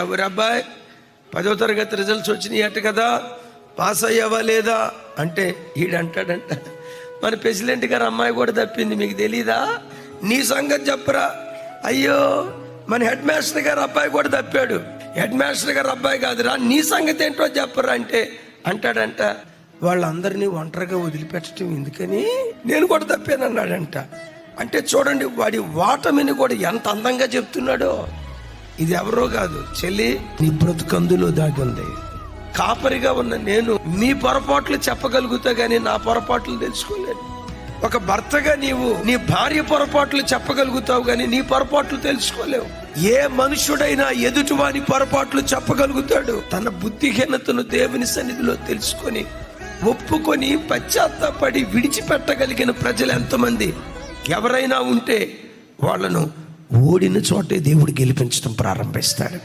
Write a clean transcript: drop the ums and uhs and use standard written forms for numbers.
ఎవరి అబ్బాయి 10వ తరగతి రిజల్ట్స్ వచ్చినాయి అట కదా, పాస్ అయ్యావా లేదా అంటే ఈడంటాడంట, మన ప్రెసిడెంట్ గారు అమ్మాయి కూడా తప్పింది, మీకు తెలీదా? నీ సంగతి చెప్పరా? అయ్యో మన హెడ్ మాస్టర్ గారు అబ్బాయి కూడా తప్పాడు. హెడ్ మాస్టర్ గారు అబ్బాయి కాదురా, నీ సంగతి ఏంటో చెప్పరా అంటే అంటాడంట, వాళ్ళందరినీ ఒంటరిగా వదిలిపెట్టడం ఎందుకని, నేను కూడా తప్పాను అన్నాడంట. అంటే చూడండి వాడి వాటమిని కూడా ఎంత అందంగా చెప్తున్నాడో. ఇది ఎవరో కాదు చెల్లి, నీ బ్రతుకందులో దాగి ఉంది. కాపరిగా ఉన్న నేను మీ పొరపాట్లు చెప్పగలుగుతా గానీ నా పొరపాట్లు తెలుసుకోలేను. ఒక భర్తగా నీవు నీ భార్య పొరపాట్లు చెప్పగలుగుతావు గానీ నీ పొరపాట్లు తెలుసుకోలేవు. ఏ మనుషుడైనా ఎదుటివాని పొరపాట్లు చెప్పగలుగుతాడు. తన బుద్ధిహీనతను దేవుని సన్నిధిలో తెలుసుకొని ఒప్పుకొని పశ్చాత్తాపడి విడిచిపెట్టగలిగిన ప్రజలు ఎంతమంది ఎవరైనా ఉంటే వాళ్ళను ఓడిన చోటే దేవుడు గెలిపించడం ప్రారంభిస్తాడు.